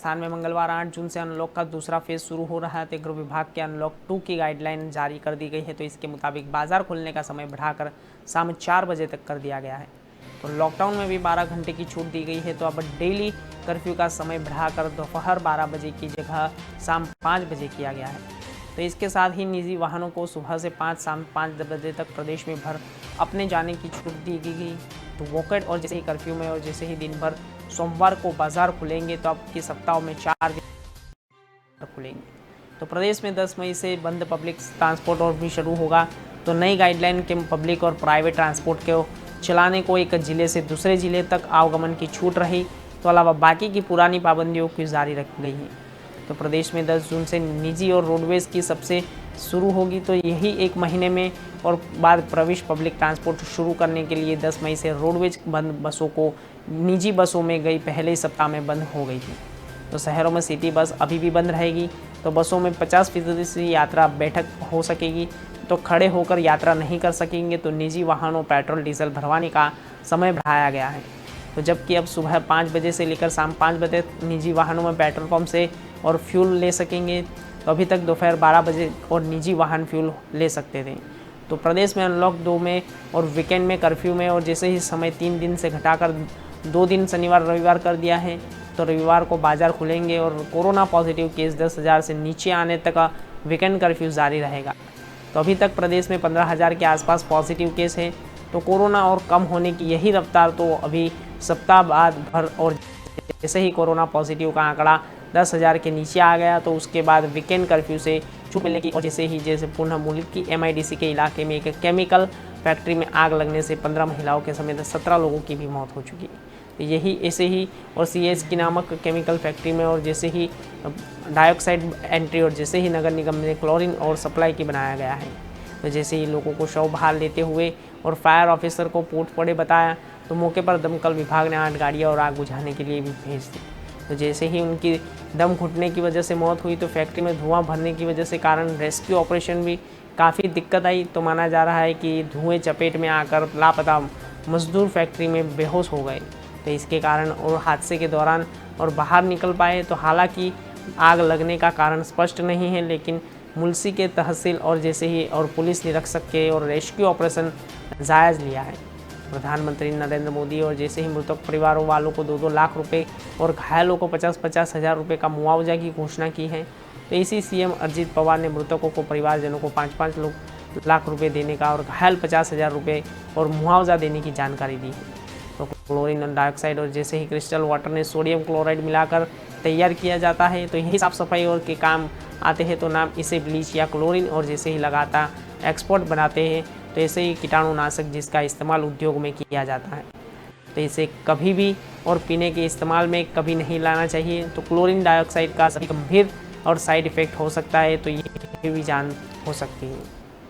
राजस्थान में मंगलवार 8 जून से अनलॉक का दूसरा फेज शुरू हो रहा है। तो गृह विभाग के अनलॉक 2 की गाइडलाइन जारी कर दी गई है। तो इसके मुताबिक बाजार खुलने का समय बढ़ाकर शाम 4 बजे तक कर दिया गया है। तो लॉकडाउन में भी 12 घंटे की छूट दी गई है। तो अब डेली कर्फ्यू का समय बढ़ाकर दोपहर 12 बजे की जगह शाम 5 बजे किया गया है। तो इसके साथ ही निजी वाहनों को सुबह से शाम 5 बजे तक प्रदेश में भर अपने जाने की छूट दी गई। तो वॉकेट और जैसे ही कर्फ्यू में और जैसे ही दिन भर सोमवार को बाजार खुलेंगे तो अब के सप्ताह में 4 दिन खुलेंगे। तो प्रदेश में 10 मई से बंद पब्लिक ट्रांसपोर्ट और भी शुरू होगा। तो नई गाइडलाइन के पब्लिक और प्राइवेट ट्रांसपोर्ट को चलाने को एक जिले से दूसरे जिले तक आवागमन की छूट रही। तो अलावा बाकी की पुरानी पाबंदियों की जारी रखी गई है। तो प्रदेश में 10 जून से निजी और रोडवेज़ की सबसे शुरू होगी। तो यही एक महीने में और बाद प्रवेश पब्लिक ट्रांसपोर्ट शुरू करने के लिए 10 मई से रोडवेज बंद बसों को निजी बसों में गई पहले ही सप्ताह में बंद हो गई थी। तो शहरों में सिटी बस अभी भी बंद रहेगी। तो बसों में 50% से यात्रा बैठक हो सकेगी। तो खड़े होकर यात्रा नहीं कर सकेंगे। तो निजी वाहनों पेट्रोल डीजल भरवाने का समय बढ़ाया गया है। तो जबकि अब सुबह 5 बजे से लेकर शाम 5 बजे निजी वाहनों में पेट्रोल पंप से और फ्यूल ले सकेंगे। तो अभी तक दोपहर 12 बजे और निजी वाहन फ्यूल ले सकते थे। तो प्रदेश में अनलॉक 2 में और वीकेंड में कर्फ्यू में और जैसे ही समय 3 दिन से घटाकर 2 दिन शनिवार रविवार कर दिया है। तो रविवार को बाजार खुलेंगे और कोरोना पॉजिटिव केस 10,000 से नीचे आने तक वीकेंड कर्फ्यू जारी रहेगा। तो अभी तक प्रदेश में 15,000 के आसपास पॉजिटिव केस है। तो कोरोना और कम होने की यही रफ्तार तो अभी सप्ताह बाद भर और जैसे ही कोरोना पॉजिटिव का आंकड़ा 10,000 के नीचे आ गया तो उसके बाद वीकेंड कर्फ्यू से छूट मिलेगी। और जैसे पुनः मुल्क की MIDC के इलाके में एक केमिकल फैक्ट्री में आग लगने से 15 महिलाओं के समेत 17 लोगों की भी मौत हो चुकी है। तो यही ऐसे ही और CS की नामक केमिकल फैक्ट्री में और जैसे ही डाइऑक्साइड एंट्री और जैसे ही नगर निगम में क्लोरीन और सप्लाई की बनाया गया है। तो जैसे ही लोगों को शव बाहर लेते हुए और फायर ऑफिसर को पूछ पड़े बताया तो मौके पर दमकल विभाग ने 8 गाड़ियाँ और आग बुझाने के लिए भी भेज दी। तो जैसे ही उनकी दम घुटने की वजह से मौत हुई तो फैक्ट्री में धुआं भरने की वजह से कारण रेस्क्यू ऑपरेशन भी काफ़ी दिक्कत आई। तो माना जा रहा है कि धुएं चपेट में आकर लापता मजदूर फैक्ट्री में बेहोश हो गए। तो इसके कारण और हादसे के दौरान और बाहर निकल पाए। तो हालांकि आग लगने का कारण स्पष्ट नहीं है, लेकिन मुल्सी के तहसील और जैसे ही और पुलिस निरीक्षक के और रेस्क्यू ऑपरेशन जायज़ लिया है। प्रधानमंत्री नरेंद्र मोदी और जैसे ही मृतक परिवारों वालों को 2-2 लाख रुपए और घायलों को 50-50 हज़ार रुपये का मुआवजा की घोषणा की है। तो इसी CM अजित पवार ने मृतकों को परिवारजनों को 5-5 लाख रुपए देने का और घायल 50,000 रुपये और मुआवजा देने की जानकारी दी है। तो क्लोरीन डाइऑक्साइड और जैसे ही क्रिस्टल वाटर में सोडियम क्लोराइड मिलाकर तैयार किया जाता है। तो यही साफ़ सफाई और के काम आते हैं। तो नाम इसे ब्लीच या क्लोरीन और जैसे ही लगातार एक्सपोर्ट बनाते हैं। तो ऐसे ही कीटाणुनाशक जिसका इस्तेमाल उद्योग में किया जाता है। तो इसे कभी भी और पीने के इस्तेमाल में कभी नहीं लाना चाहिए। तो क्लोरीन डाइऑक्साइड का सभी गंभीर और साइड इफ़ेक्ट हो सकता है। तो ये भी जान हो सकती है।